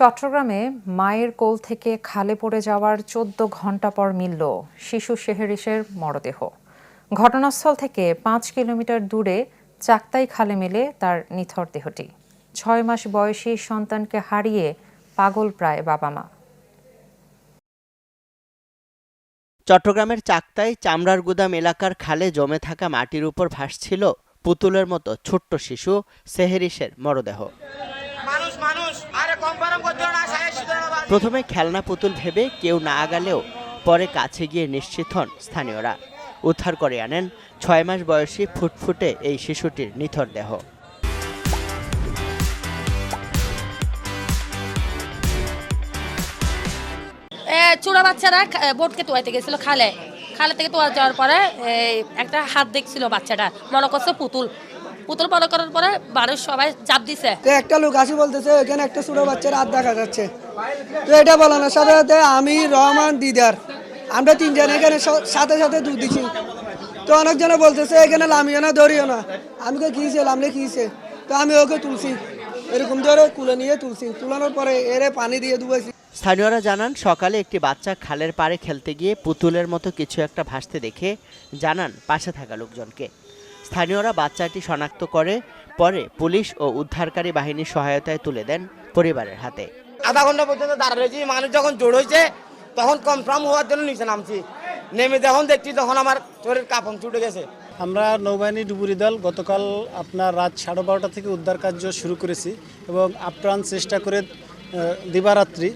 চট্টগ্রামে মায়ের কোল থেকে খালে পড়ে যাওয়ার ১৪ ঘণ্টা পর মিলল শিশু সেহেরিসের মরদেহ। ঘটনাস্থল থেকে ৫ কিলোমিটার দূরে চাক্তাই খালে মেলে তার নিথর দেহটি। ৬ মাস বয়সী সন্তানকে হারিয়ে পাগল প্রায় বাবা মা। চট্টগ্রামের চাক্তাই চামড়ার গুদাম এলাকার খালে জমে থাকা মাটির উপর ভাসছিল পুতুলের মতো ছোট্ট শিশু সেহেরিসের মরদেহ। প্রথমে খেলনা পুতুল ভেবে কেউ না আগালেও পরে কাছে গিয়ে নিশ্চিত হন স্থানীয়রা। উদ্ধার করে আনেন ৬ মাস বয়সী ফুটফুটে এই শিশুটির নিথর দেহ। ছোট বাচ্চারা বোটকে তোয়াইতে গেছিল খালে থেকে তোয়া যাওয়ার পরে একটা হাত দেখছিল বাচ্চাটা, মনে করছে পুতুল মনে করার পরে মানুষ সবাই চাপ দিছে। একটা লোক আসি বলতেছে এখানে একটা ছোট বাচ্চার হাত দেখা যাচ্ছে। তো এটা বলানোর সাথে সাথে আমি রহমান দিদার আমরা তিনজন এখানে সাথে সাথে দুধ দিচ্ছি। তো অনেকজনে বলতেছে এখানে লামিও না ধরিও না। আমি কিছে লামলে কিছে, তো আমি ওকে তুলছি, এরকম ধরে কুলে নিয়ে তুলছি, তুলানোর পরে এরে পানি দিয়ে ডুবাইছি। স্থানীয়রা জানান সকালে একটি বাচ্চা খালের পাড়ে খেলতে গিয়ে পুতুলের মতো কিছু একটা ভাসতে দেখে জানান পাশে থাকা লোকজনকে। স্থানীয়রা বাচ্চাটি শনাক্ত করে পরে পুলিশ ও উদ্ধারকারী বাহিনীর সহায়তায় তুলে দেন পরিবারের হাতে। আধা ঘন্টা পর্যন্ত দাঁড়িয়েছি, মানুষ যখন জোর হয়েছে তখন কনফার্ম হওয়ার জন্য নিচে নামছি। নেমে যখন দেখছি তখন আমার শরীর কাঁপন ছুটে গেছে। আমরা নৌবাহিনী ডুবুরি দল গতকাল আপনার রাত 12:30 থেকে উদ্ধার কার্য শুরু করেছি এবং আপ্রাণ চেষ্টা করে দিবারাত্রি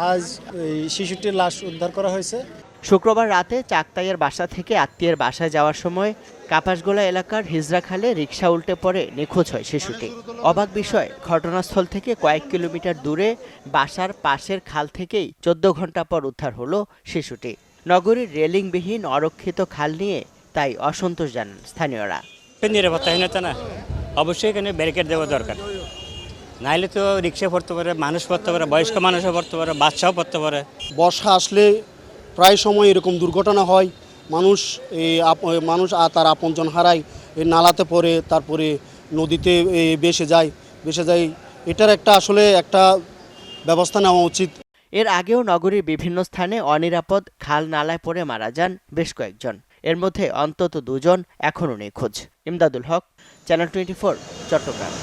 আজ এই শিশুটির লাশ উদ্ধার করা হয়েছে। শুক্রবার রাতে চাক্তাইয়ের বাসা থেকে আত্মীয়ের বাসায় যাওয়ার সময় কাপাসগোলা এলাকার হিজরা খালে রিকশা উল্টে পড়ে নিখোঁজ হয় শিশুটি। অবাক বিষয়, ঘটনাস্থল থেকে কয়েক কিলোমিটার দূরে বাসার পাশের খাল থেকেই 14 ঘণ্টা পর উদ্ধার হলো শিশুটি। নগরীর রেলিংবিহীন অরক্ষিত খাল নিয়ে তাই অসন্তোষ জানান স্থানীয়রা। নিরাপত্তাহীনতা না, অবশ্যই এখানে ব্যারিকেড দেওয়া দরকার, নাইলে তো রিক্সা পড়তে পারে, মানুষ পড়তে পারে, বয়স্ক মানুষও পড়তে পারে, বাচ্চাও পড়তে পারে। বর্ষা আসলে প্রায় সময় এরকম দুর্ঘটনা হয়, মানুষ তার আপনজন হারায়, এই নালাতে পড়ে, তারপরে নদীতে ভেসে যায়। এটার আসলে একটা ব্যবস্থা নেওয়া উচিত। এর আগেও নগরীর বিভিন্ন স্থানে অনিরাপদ খাল নালায় পড়ে মারা যান বেশ কয়েকজন। এর মধ্যে অন্তত 2 জন এখনও নিখোঁজ। ইমদাদুল হক, চ্যানেল 24, চট্টগ্রাম।